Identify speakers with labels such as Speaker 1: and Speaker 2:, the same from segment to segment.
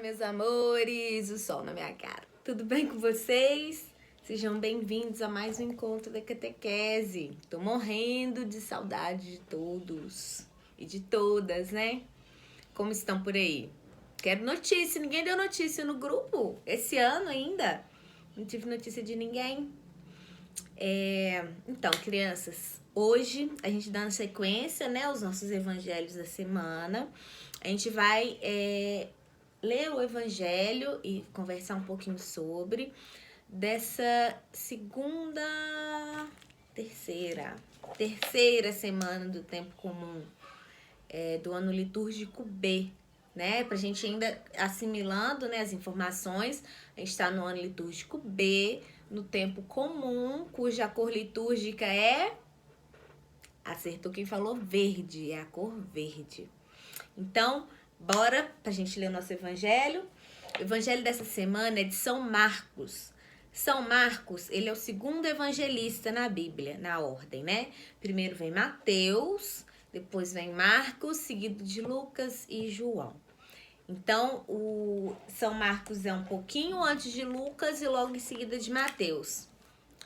Speaker 1: meus amores, o sol na minha cara. Tudo bem com vocês? Sejam bem-vindos a mais um encontro da catequese. Tô morrendo de saudade de todos e de todas, né? Como estão por aí? Quero notícia, ninguém deu notícia no grupo esse ano ainda. Não tive notícia de ninguém. Então, crianças, hoje a gente dá uma sequência, né, aos nossos evangelhos da semana. A gente vai ler o evangelho e conversar um pouquinho sobre dessa terceira semana do tempo comum, do ano litúrgico B, né? Pra gente ainda assimilando, né, as informações. A gente está no ano litúrgico B, no tempo comum, cuja cor litúrgica acertou quem falou verde, é a cor verde. Então, bora pra gente ler o nosso evangelho. O evangelho dessa semana é de São Marcos. São Marcos, ele é o segundo evangelista na Bíblia, na ordem, né? Primeiro vem Mateus, depois vem Marcos, seguido de Lucas e João. Então, o São Marcos é um pouquinho antes de Lucas e logo em seguida de Mateus.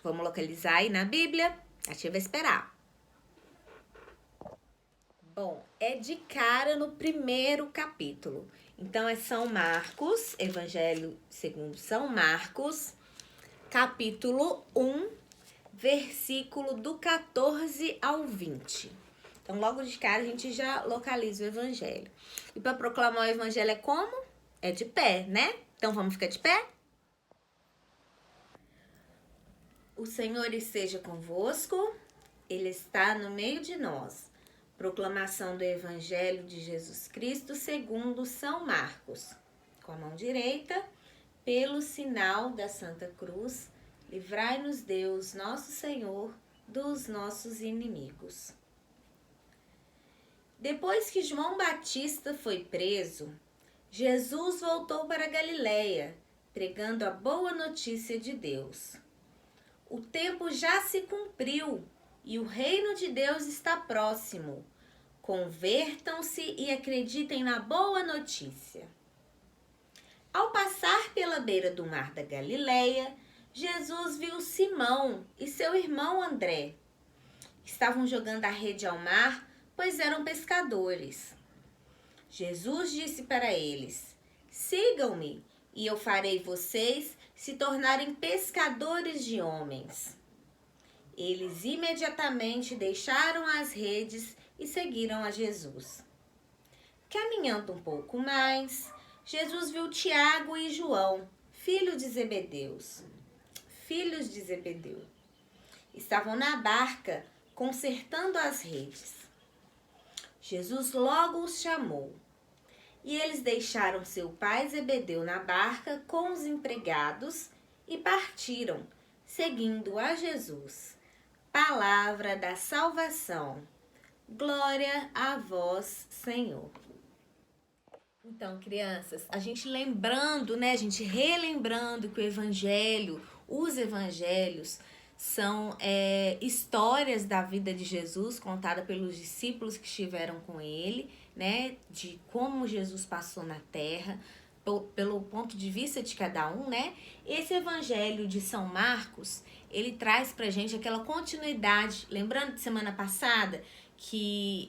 Speaker 1: Vamos localizar aí na Bíblia? A tia vai esperar. Bom, é de cara no primeiro capítulo. Então, é São Marcos, Evangelho segundo São Marcos, capítulo 1, versículo do 14 ao 20. Então, logo de cara, a gente já localiza o evangelho. E para proclamar o evangelho é como? É de pé, né? Então, vamos ficar de pé? O Senhor esteja convosco, Ele está no meio de nós. Proclamação do evangelho de Jesus Cristo segundo São Marcos. Com a mão direita, pelo sinal da Santa Cruz, livrai-nos Deus, nosso Senhor, dos nossos inimigos. Depois que João Batista foi preso, Jesus voltou para Galiléia, pregando a boa notícia de Deus. O tempo já se cumpriu e o reino de Deus está próximo. Convertam-se e acreditem na boa notícia. Ao passar pela beira do mar da Galiléia, Jesus viu Simão e seu irmão André. Estavam jogando a rede ao mar, pois eram pescadores. Jesus disse para eles: sigam-me, e eu farei vocês se tornarem pescadores de homens. Eles imediatamente deixaram as redes e seguiram a Jesus. Caminhando um pouco mais, Jesus viu Tiago e João, filhos de Zebedeu. Estavam na barca, consertando as redes. Jesus logo os chamou. E eles deixaram seu pai Zebedeu na barca com os empregados e partiram, seguindo a Jesus. Palavra da salvação. Glória a vós, Senhor. Então, crianças, a gente lembrando, né? A gente relembrando que os evangelhos são histórias da vida de Jesus contada pelos discípulos que estiveram com ele, né? De como Jesus passou na terra, pelo ponto de vista de cada um, né? Esse evangelho de São Marcos, ele traz pra gente aquela continuidade. Lembrando de semana passada que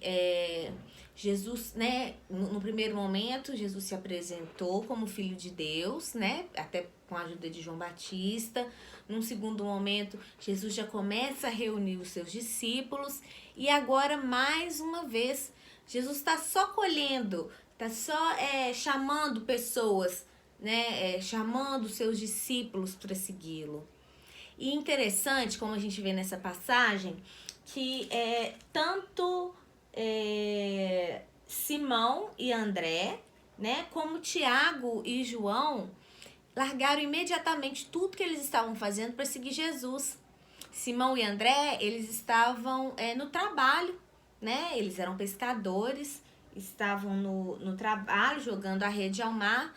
Speaker 1: Jesus, né, no primeiro momento, Jesus se apresentou como Filho de Deus, né, até com a ajuda de João Batista. Num segundo momento, Jesus já começa a reunir os seus discípulos. E agora, mais uma vez, Jesus está só colhendo, está só chamando pessoas, né, chamando seus discípulos para segui-lo. E interessante, como a gente vê nessa passagem, que tanto Simão e André, né, como Tiago e João, largaram imediatamente tudo que eles estavam fazendo para seguir Jesus. Simão e André, eles estavam no trabalho, né? Eles eram pescadores, estavam no trabalho, jogando a rede ao mar.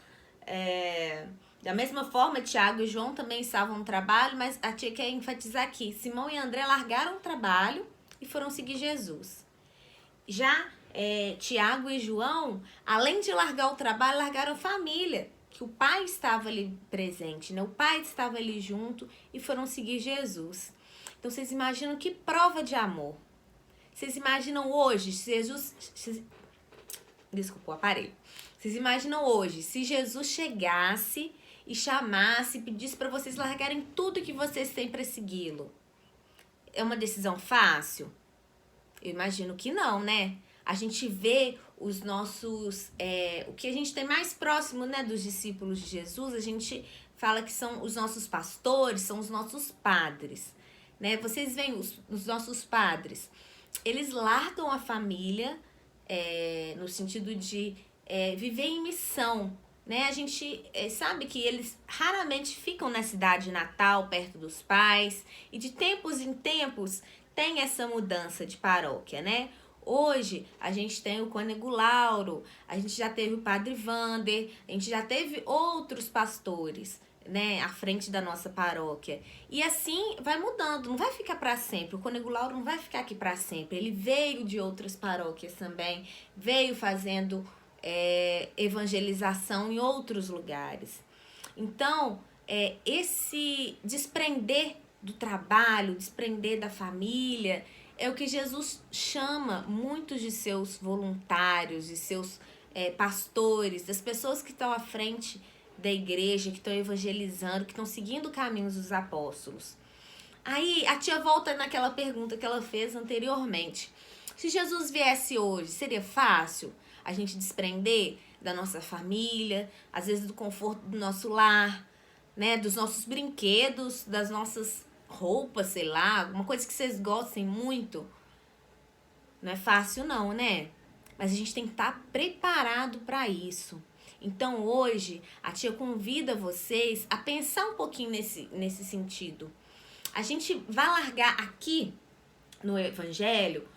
Speaker 1: Da mesma forma, Tiago e João também estavam no trabalho, mas a tia quer enfatizar aqui, Simão e André largaram o trabalho e foram seguir Jesus. Já Tiago e João, além de largar o trabalho, largaram a família que o pai estava ali presente, né? O pai estava ali junto e foram seguir Jesus. Então vocês imaginam que prova de amor. Vocês imaginam hoje, desculpa o aparelho. Vocês imaginam hoje, se Jesus chegasse e chamasse, pedisse para vocês largarem tudo que vocês têm para segui-lo? É uma decisão fácil? Eu imagino que não, né? A gente vê os nossos... o que a gente tem mais próximo, né, dos discípulos de Jesus, a gente fala que são os nossos pastores, são os nossos padres, né? Vocês veem os nossos padres, eles largam a família, no sentido de viver em missão, né? A gente sabe que eles raramente ficam na cidade natal, perto dos pais, e de tempos em tempos tem essa mudança de paróquia, né? Hoje a gente tem o Cônego Lauro, a gente já teve o Padre Vander, a gente já teve outros pastores, né, à frente da nossa paróquia. E assim vai mudando, não vai ficar para sempre. O Cônego Lauro não vai ficar aqui para sempre. Ele veio de outras paróquias também, veio fazendo evangelização em outros lugares. Então, esse desprender do trabalho, desprender da família, é o que Jesus chama muitos de seus voluntários, de seus pastores, das pessoas que estão à frente da igreja, que estão evangelizando, que estão seguindo caminhos dos apóstolos. Aí a tia volta naquela pergunta que ela fez anteriormente. Se Jesus viesse hoje, seria fácil a gente desprender da nossa família, às vezes do conforto do nosso lar, né, dos nossos brinquedos, das nossas roupas, sei lá, alguma coisa que vocês gostem muito? Não é fácil não, né? Mas a gente tem que estar preparado para isso. Então hoje a tia convida vocês a pensar um pouquinho nesse sentido. A gente vai largar aqui no Evangelho,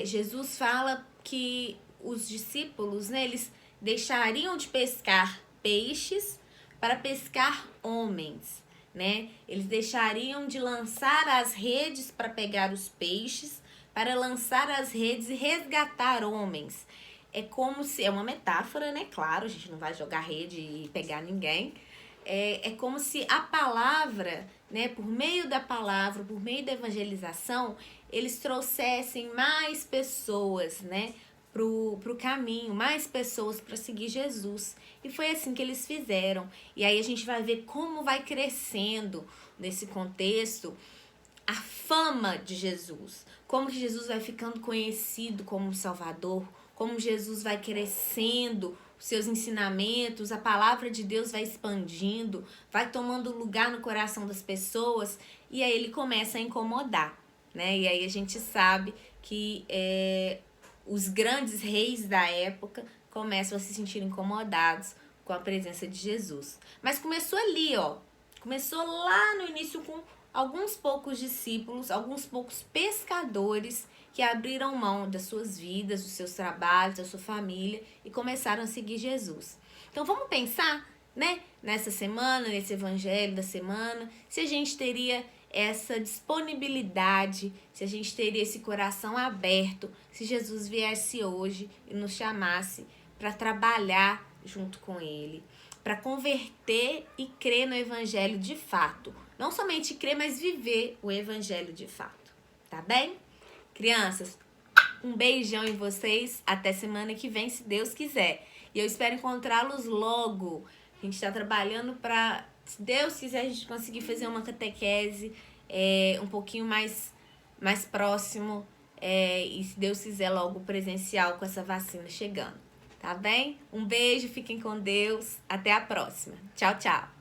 Speaker 1: Jesus fala que os discípulos, né, eles deixariam de pescar peixes para pescar homens, né? Eles deixariam de lançar as redes para pegar os peixes, para lançar as redes e resgatar homens. É como se... É uma metáfora, né? Claro, a gente não vai jogar rede e pegar ninguém. É como se a palavra, né? Por meio da palavra, por meio da evangelização, eles trouxessem mais pessoas, né, pro caminho, mais pessoas para seguir Jesus. E foi assim que eles fizeram. E aí a gente vai ver como vai crescendo nesse contexto a fama de Jesus, como que Jesus vai ficando conhecido como Salvador, como Jesus vai crescendo os seus ensinamentos, a palavra de Deus vai expandindo, vai tomando lugar no coração das pessoas, e aí ele começa a incomodar, né? E aí a gente sabe que os grandes reis da época começam a se sentir incomodados com a presença de Jesus. Mas começou ali, ó. Começou lá no início com alguns poucos discípulos, alguns poucos pescadores que abriram mão das suas vidas, dos seus trabalhos, da sua família e começaram a seguir Jesus. Então vamos pensar, né, nessa semana, nesse evangelho da semana, se a gente teria essa disponibilidade, se a gente teria esse coração aberto, se Jesus viesse hoje e nos chamasse para trabalhar junto com Ele, para converter e crer no Evangelho de fato. Não somente crer, mas viver o Evangelho de fato. Tá bem? Crianças, um beijão em vocês. Até semana que vem, se Deus quiser. E eu espero encontrá-los logo. A gente está trabalhando para, se Deus quiser, a gente conseguir fazer uma catequese um pouquinho mais próximo. E se Deus quiser, logo presencial com essa vacina chegando. Tá bem? Um beijo, fiquem com Deus. Até a próxima. Tchau, tchau.